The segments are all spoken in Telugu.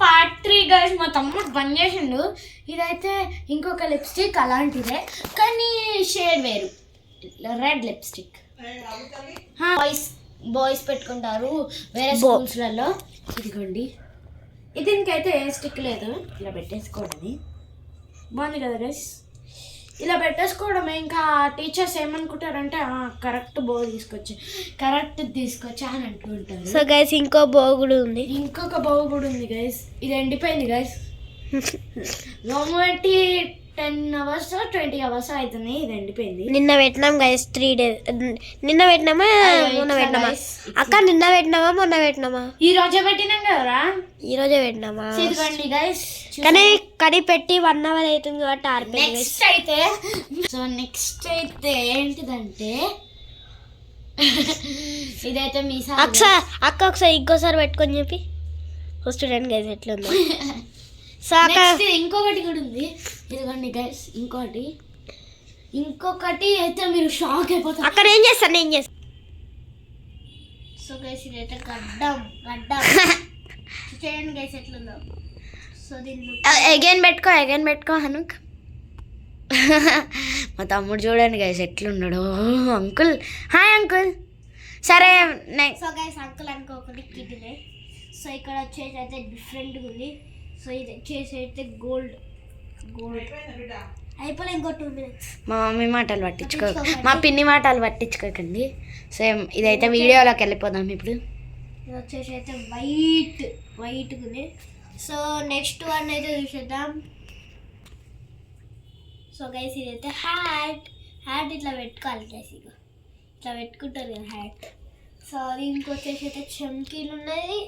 Part 3 guys. మా తమ్ముడు బంద్ చేసిండు. ఇదైతే ఇంకొక లిప్స్టిక్ అలాంటిదే కానీ షేడ్ వేరు, రెడ్ లిప్స్టిక్. బాయ్స్ పెట్టుకుంటారు వేరే స్కూల్స్లలో. ఇదిగోండి, దీనికైతే ఏ స్టిక్ లేదు, ఇలా పెట్టేసుకోవడమే. బాగుంది కదా గైస్, ఇలా పెట్టేసుకోవడమే. ఇంకా టీచర్స్ ఏమనుకుంటారంటే కరెక్ట్ బో తీసుకొచ్చా అని అంటుంటారు. సో గైస్ ఇంకో బో కూడా ఉంది, ఇంకొక బో కూడా ఉంది గైస్. ఇది ఎండిపోయింది గైస్. 10 hours 20 hours అవుతుంది, ఇది ఎండిపోయింది. నిన్న పెట్టినాం గైస్ 3 days. నిన్న పెట్టినామా మొన్న పెట్టినామా అక్క? నిన్న పెట్టినామా మొన్న పెట్టినామా? ఈ రోజే పెట్టినాం కదరా, ఈ రోజే పెట్టినామా? ఇదిగోండి గైస్. కానీ పెట్టి 1 hour అవుతుంది కాబట్టి ఆరిపోయింది. నెక్స్ట్ అయితే ఏంటిదంటే ఇదైతే మీ అక్క ఒకసారి ఇంకోసారి పెట్టుకొని చెప్పి స్టూడెంట్ గైస్ ఎట్లుంది. సో ఇంకొకటి కూడా ఉంది, ఇదిగోండి గైస్. ఇంకొకటి అయితే మీరు షాక్ అయిపోతారు. అక్కడ ఏం చేస్తాను, నేను చేస్తాను. సో గైస్ ఇదైతే గడ్డం చూడండి గైస్ ఎట్లుందో. సో దీన్ని అగైన్ పెట్టుకో హనుక్. మా తమ్ముడు చూడండి గైస్ ఎట్లున్నాడు. Uncle, hi uncle. సరే సో గైస్ అంకుల్ అనుకోకండి కిడ్నే. సో ఇక్కడ వచ్చేసి అయితే డిఫరెంట్గా ఉంది. సో ఇది వచ్చేసి అయితే గోల్డ్ అయిపోలే, ఇంకో 2 minutes. మా మమ్మీ మాటలు మా పిన్ని మాటలు పట్టించుకోకండి. సేమ్ ఇదైతే వీడియోలోకి వెళ్ళిపోదాం ఇప్పుడు. ఇది వచ్చేసి అయితే వైట్ ఉంది. సో నెక్స్ట్ వన్ అయితే చూసేద్దాం. సో గైస్ ఇదైతే హ్యాట్ ఇట్లా పెట్టుకోవాలి గైస్, ఇట్లా పెట్టుకుంటారు కదా హ్యాట్. సో దీనికి వచ్చేసి అయితే చమ్కీలు ఉన్నాయి.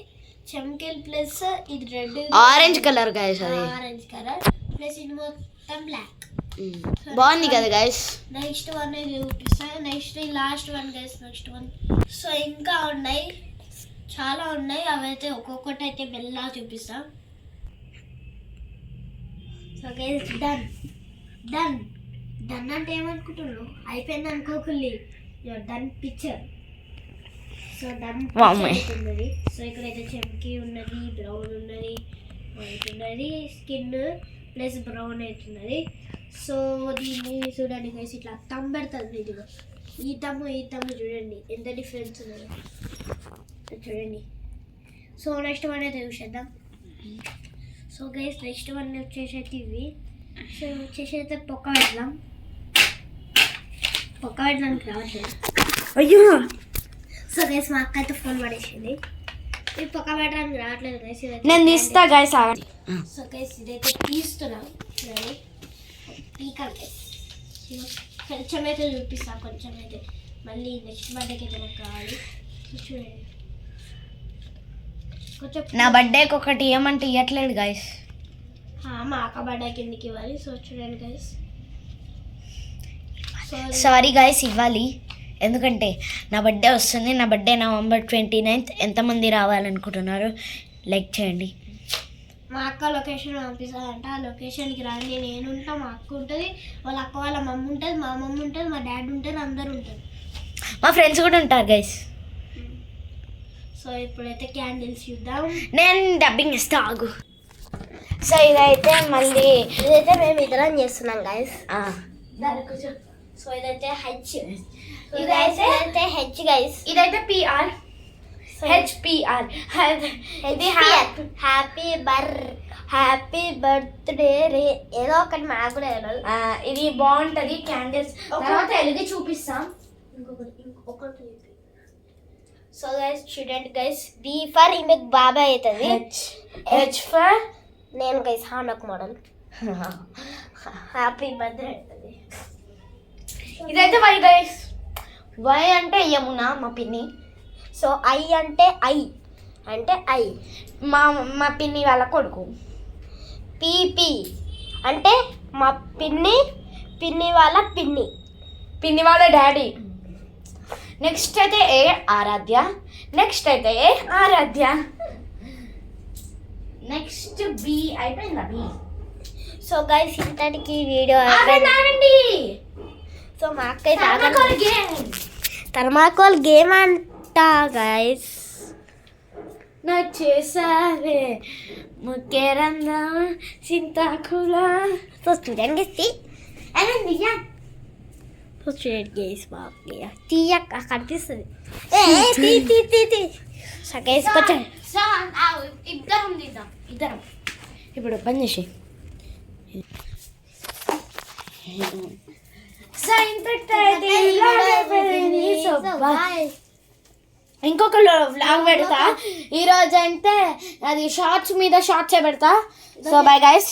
చమ్కీలు ప్లస్ ఇది రెడ్ ఆరెంజ్ కలర్ గైస్, అది ఆరెంజ్ కలర్ ప్లస్ ఇది మొత్తం బ్లాక్. బాగుంది కదా గైస్. నెక్స్ట్ వన్ చూపిస్తాను. Next last one guy's, next one. So ఇంకా ఉన్నాయి, చాలా ఉన్నాయి. అవైతే ఒక్కొక్కటి అయితే మెల్లగా చూపిస్తాం. సో గైస్ డన్ అంటే ఏమనుకుంటున్నావు? అయిపోయింది అనుకోకుల్లి, డన్ పిక్చర్. సో డన్ ఉన్నది. సో ఇక్కడైతే చెంకి ఉన్నది, బ్రౌన్ ఉన్నది, వైట్ ఉన్నది, స్కిన్ ప్లస్ బ్రౌన్ అవుతున్నది. సో దీన్ని చూడండి గైస్, ఇట్లా తమ్ పెడుతుంది. ఇదిగో ఈ తమ్ము చూడండి ఎంత డిఫరెన్స్ ఉన్నదో చూడండి. సో నెక్స్ట్ వన్ అయితే చూసేద్దాం. సో గైస్ నెక్స్ట్ వన్ వచ్చేసి అయితే ఇవి. సో వచ్చేసి అయితే పొక్క పెట్టడానికి రావట్లేదు. అయ్యో. సో గైస్ మా అక్క అయితే ఫోన్ పడేసింది. ఇది పొక్క పెట్టడానికి రావట్లేదు గైస్, నేను తీస్తా గైస్. సో గైస్ ఇదైతే తీస్తున్నాం, పీకాలి గైస్. కొంచెం అయితే చూపిస్తాం, కొంచెం అయితే మళ్ళీ నెక్స్ట్ బర్త్డేకి అయితే మాకు కావాలి. చూడండి కొంచెం నా బర్త్డేకి ఒకటి ఏమంటే ఇవ్వట్లేదు గైస్. మా అక్క బర్త్డే కిందకి ఇవ్వాలి. సో చూడండి గైస్, సారీ గైస్ ఇవ్వాలి, ఎందుకంటే నా బర్త్డే వస్తుంది. నా బర్త్డే November 29th. ఎంతమంది రావాలనుకుంటున్నారు లైక్ చేయండి. మా అక్క లొకేషన్ పంపిస్తారంట, ఆ లొకేషన్కి రండి. నేను ఉంటా, మా అక్క ఉంటుంది, వాళ్ళ అక్క వాళ్ళ మమ్మీ ఉంటుంది, మా మమ్మీ ఉంటుంది, మా డాడీ ఉంటుంది, అందరూ ఉంటారు. మా ఫ్రెండ్స్ కూడా ఉంటారు గైస్. సో ఇప్పుడైతే క్యాండిల్స్ చూద్దాం. నేను డబ్బింగ్ ఇస్తా ఆగు. సో ఇదైతే మేము ఇద్దరం చేస్తున్నాం గైస్. సో ఇదైతే హెచ్, ఇదైతే హెచ్ గైస్. ఇదైతే PR, HPR. ఇది హ్యాపీ బర్త్డే రే ఏదో ఒకటి మాకు కూడా తెలియదు. ఇది బాగుంటుంది క్యాండిల్స్. తర్వాత వెలిగి చూపిస్తాం. ఇంకొకటి సో గైస్ చూడండి గైస్, B ఫర్ ఈమెకు బాబాయ్ అవుతుంది, H ఫర్ నేను గైస్ హానక్ మోడల్. హ్యాపీ బర్త్డే అవుతుంది. ఇదైతే Y గైస్. Y అంటే యమున మా పిన్ని. సో I అంటే ఐ మా పిన్ని వాళ్ళ కొడుకు. PP అంటే మా పిన్ని వాళ్ళ పిన్ని వాళ్ళ డాడీ. నెక్స్ట్ అయితే A ఆరాధ్య. నెక్స్ట్ B అయిపోయిందా? B. సో గైస్ ఇంతటికి వీడియో ఆగండి. సో మా అక్క థర్మాకోల్ గేమ్ అంట గైస్. నచ్చేసావే ముక్కేరందా సింతాకులా तो स्टूडेंट गेस थी अरे निया तो स्टूडेंट गेस बाप गया तीया का కనిపిస్తుంది ती సో గైస్ కొంచెం ఇద్దరం తీద్దాం ఇద్దరం ఇప్పుడు పని చేసి ఇంకొక వ్లాగ్ పెడతా ఈరోజు అంటే అది షార్ట్స్ మీద షార్ట్సే పెడతా సో బై గైస్